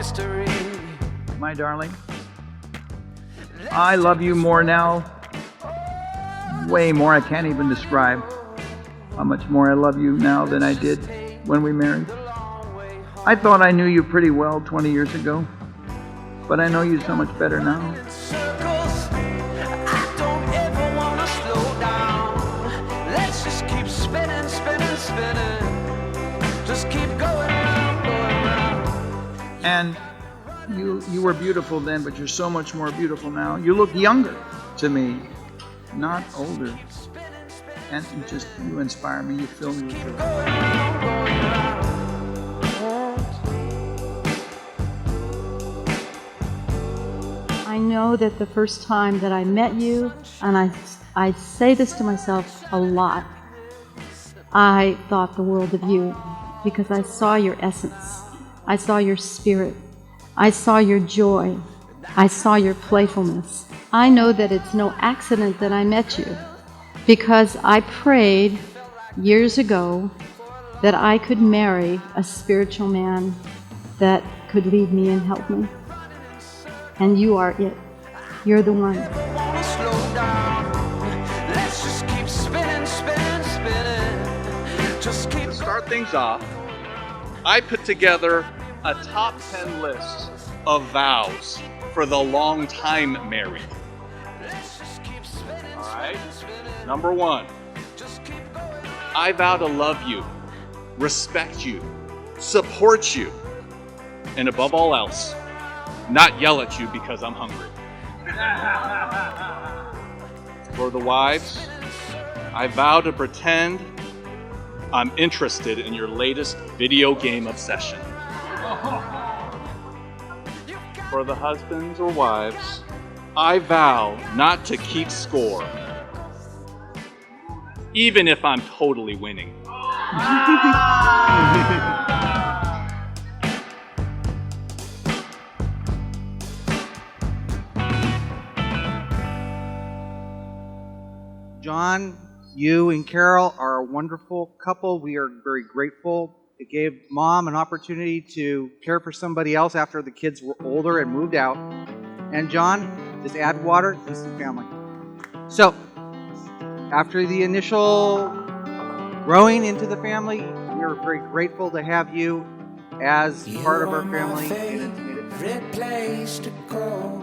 history. My darling, I love you more now. Way more. I can't even describe how much more I love you now than I did when we married. I thought I knew you pretty well 20 years ago, but I know you so much better now. Circles, I don't ever want to slow down. Let's just keep spinning, spinning, spinning. Just keep going round, going round. And you were beautiful then, but you're so much more beautiful now. You look younger to me, not older. And you inspire me. You fill me with joy. Going round, going round. I know that the first time that I met you, and I say this to myself a lot, I thought the world of you because I saw your essence. I saw your spirit. I saw your joy. I saw your playfulness. I know that it's no accident that I met you because I prayed years ago that I could marry a spiritual man that could lead me and help me. And you are it. You're the one. Wanna slow down. Let's just keep spinning, spinning, spinning. Just keep To start things off, I put together a top 10 list of vows for the long time married. Let's just keep spinning, All right? spinning. Number 1, Just keep going. I vow to love you, respect you, support you, and above all else, not yell at you because I'm hungry. For the wives, I vow to pretend I'm interested in your latest video game obsession. For the husbands or wives, I vow not to keep score, even if I'm totally winning. John, you and Carol are a wonderful couple. We are very grateful. It gave Mom an opportunity to care for somebody else after the kids were older and moved out. And John, just add water, this is family. So, after the initial growing into the family, we are very grateful to have you as part of our family. And it's made it Favorite place to go.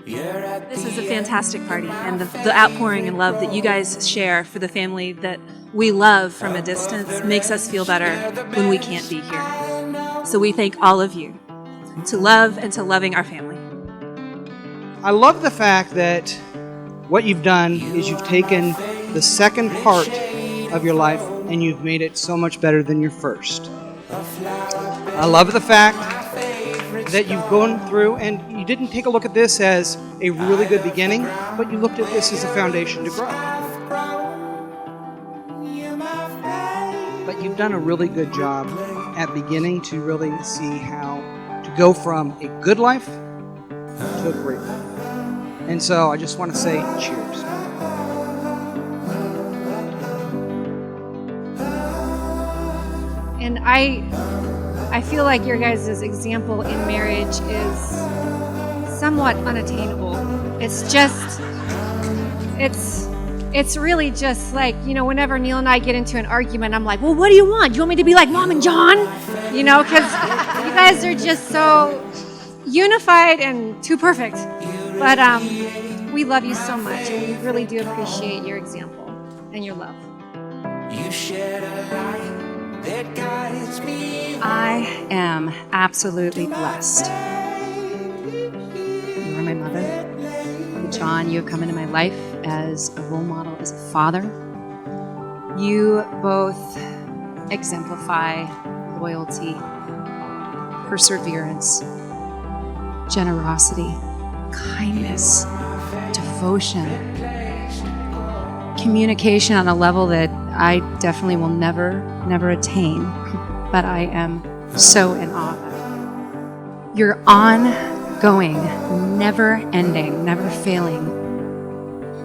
This is a fantastic party, and the outpouring and love that you guys share for the family that we love from a distance makes us feel better when we can't be here. So we thank all of you to love and to loving our family. I love the fact that what you've done is you've taken the second part of your life and you've made it so much better than your first. I love the fact that you've gone through and you didn't take a look at this as a really good beginning, but you looked at this as a foundation to grow. But you've done a really good job at beginning to really see how to go from a good life to a great life. And so I just want to say cheers. And I feel like your guys' example in marriage is somewhat unattainable. It's really just like, you know, whenever Neil and I get into an argument, I'm like, well, what do you want? Do you want me to be like Mom and John? You know, because you guys are just so unified and too perfect. But we love you so much, and we really do appreciate your example and your love. You shed a light that guides me. I am absolutely blessed. You are my mother. John, you have come into my life as a role model, as a father. You both exemplify loyalty, perseverance, generosity, kindness, devotion, communication on a level that I definitely will never attain, but I am so in awe of. Your ongoing, never-ending, never failing,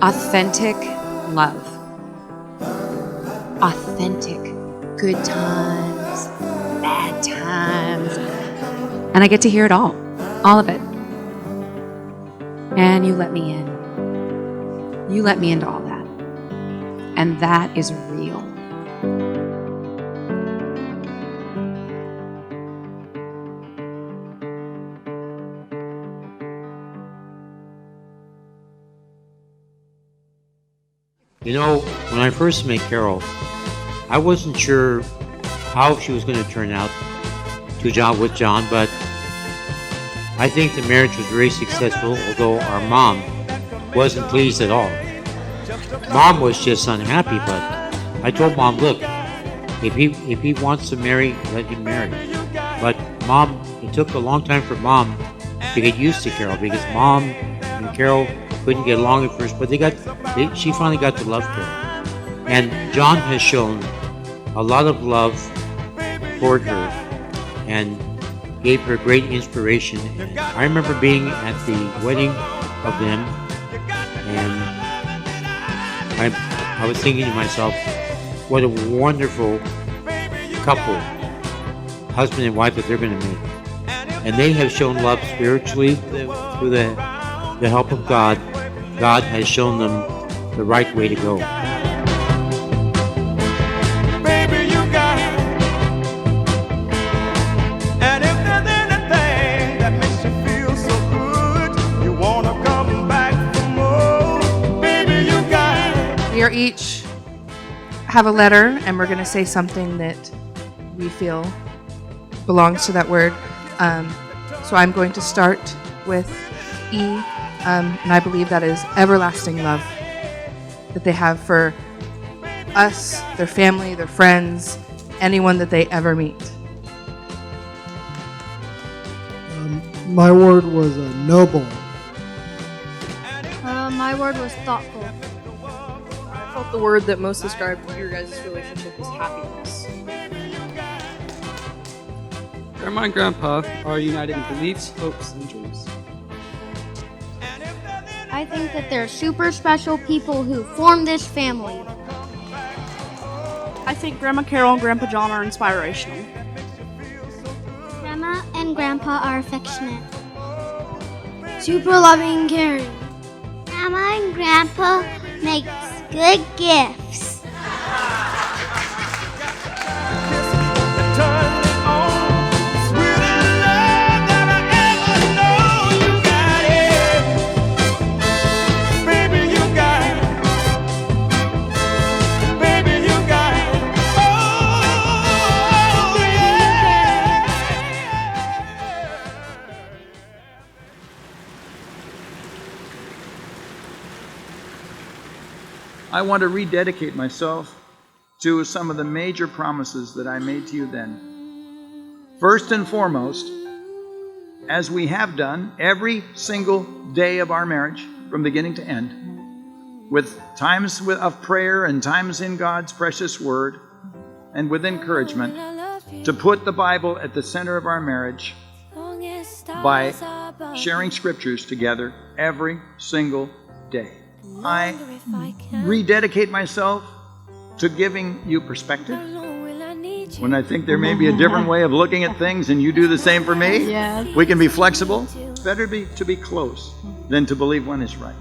authentic love, authentic good times, bad times, And I get to hear it all of it. And you let me in. You let me into all that. And that is real. You know, when I first met Carol, I wasn't sure how she was going to turn out with John, but I think the marriage was very successful, although our mom wasn't pleased at all. Mom was just unhappy, but I told Mom, look, if he wants to marry, let him marry. But Mom, it took a long time for Mom to get used to Carol, because Mom and Carol couldn't get along at first, but she finally got to love Carol. And John has shown a lot of love toward her and gave her great inspiration. And I remember being at the wedding of them, and I was thinking to myself, what a wonderful couple, husband and wife, that they're going to make. And they have shown love spiritually through the help of God. God has shown them the right way to go. Baby, you got it. And if there's anything that makes you feel so good, you wanna come back for more. Baby, you got it. We are each have a letter, and we're going to say something that we feel belongs to that word. So I'm going to start with E, and I believe that is everlasting love that they have for us, their family, their friends, anyone that they ever meet. My word was noble. My word was thoughtful. I felt the word that most described your guys' relationship is happiness. Grandma and Grandpa are united in beliefs, hopes, and dreams. I think that they're super special people who form this family. I think Grandma Carol and Grandpa John are inspirational. Grandma and Grandpa are affectionate. Super loving and caring. Grandma and Grandpa makes good gifts. I want to rededicate myself to some of the major promises that I made to you then. First and foremost, as we have done every single day of our marriage from beginning to end, with times of prayer and times in God's precious word and with encouragement, to put the Bible at the center of our marriage by sharing scriptures together every single day. I rededicate myself to giving you perspective when I think there may be a different way of looking at things, and you do the same for me. Yes. We can be flexible. It's better to be close than to believe one is right.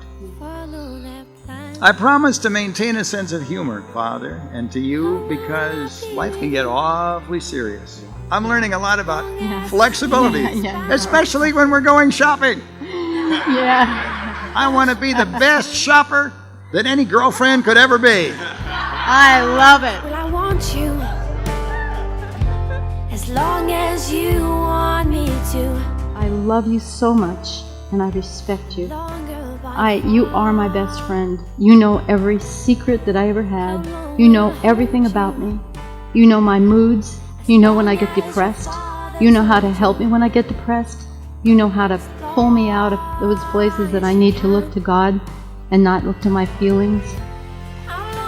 I promise to maintain a sense of humor, Father, and to you, because life can get awfully serious. I'm learning a lot about flexibility, especially when we're going shopping. Yeah. I want to be the best shopper that any girlfriend could ever be. I love it. Well, I want you as long as you want me to. I love you so much, and I respect you. You are my best friend. You know every secret that I ever had. You know everything about me. You know my moods. You know when I get depressed. You know how to help me when I get depressed. You know how to pull me out of those places that I need to look to God and not look to my feelings.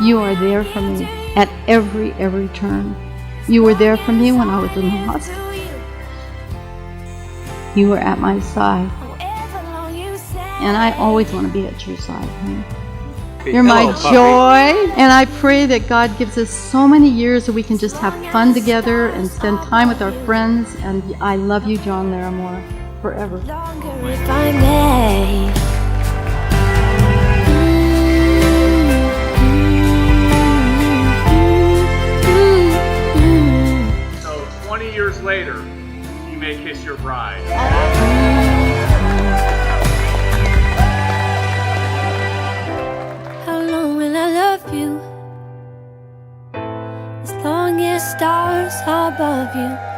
You are there for me at every turn. You were there for me when I was in the hospital. You were at my side. And I always want to be at your side, honey. puppy. You're my Hello, puppy. joy. And I pray that God gives us so many years that we can just have fun together and spend time with our friends. And I love you, John Larimore, forever. If I may. So 20 years later, you may kiss your bride. How long will I love you? As long as stars are above you.